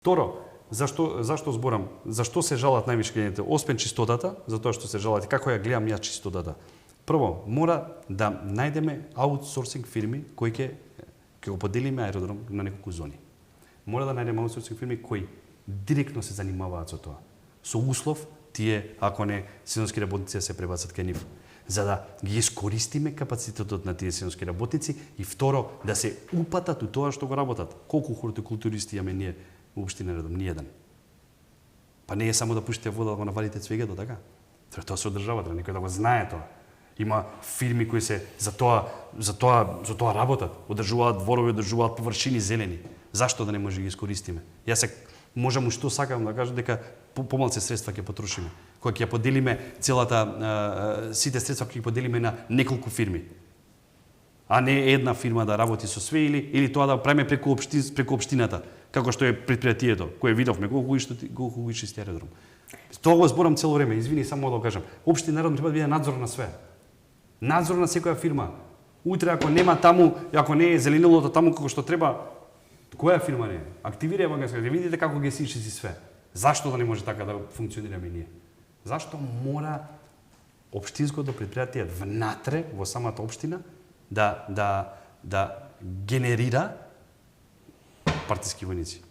Второ, зашто зборам? Зашто се жалат највише клиентите? Освен чистотата, затоа што се жалат. Како ја гледам јас чистотата? Прво, мора да најдеме аутсорсинг фирми кои ќе го поделиме аеродром на неколку зони. Мора да најдеме аутсорсинг фирми кои директно се занимаваат со тоа. Со услов тие, ако не, сезонски работници се пребацат кај нив, за да ги искористиме капацитетот на тие сезонски работници и второ, да се упатат у тоа што го работат. Колку хортикултуристи имаме ние во општина Редом? Ниеден. Па не е само да пуштите вода, да го навалите цвеќето, така? Тоа се одржава, треба некој да го знае тоа. Има фирми кои се за тоа работат, одржуваат дворови, одржуваат површини зелени. Зашто да не може да ги искористиме? Јас се можам ушто сакам да кажам дека помалце средства ќе потрошиме. Кога ќе поделиме сите средства ќе ги поделиме на неколку фирми. А не една фирма да работи со све или тоа да правиме преку општината, како што е предпријатието, кое видовме колку го чисти аеродром. Тоа го зборам цело време, извини, само да го кажам. Општина Аеродром треба да биде надзор на све. Надзор на секоја фирма. Утре ако нема таму, ако не е зеленилото таму како што треба, која фирма не е? Активира евангелска, да видите како ги си све. Зашто да не може така да функционираме ние? Зашто мора општинското предпријатие внатре во самата општина да генерира партиски војници?